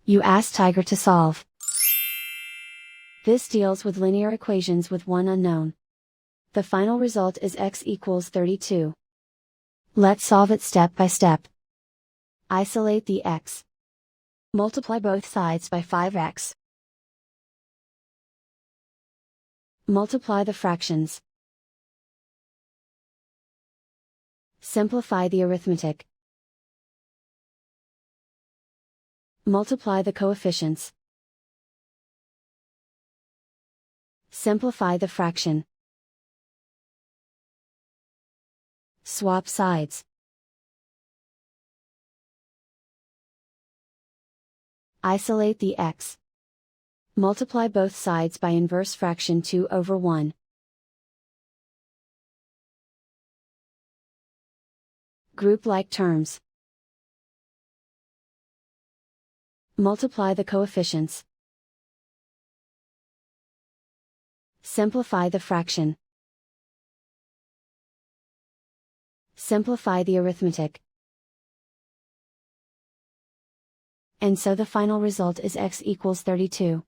You ask Tiger to solve. This deals with linear equations with one unknown. The final result is x equals 32. Let's solve it step by step. Isolate the x. Multiply both sides by 5x. Multiply the fractions. Simplify the arithmetic. Multiply the coefficients. Simplify the fraction. Swap sides. Isolate the x. Multiply both sides by inverse fraction 2/1. Group like terms. Multiply the coefficients. Simplify the fraction. Simplify the arithmetic. And so the final result is x equals 32.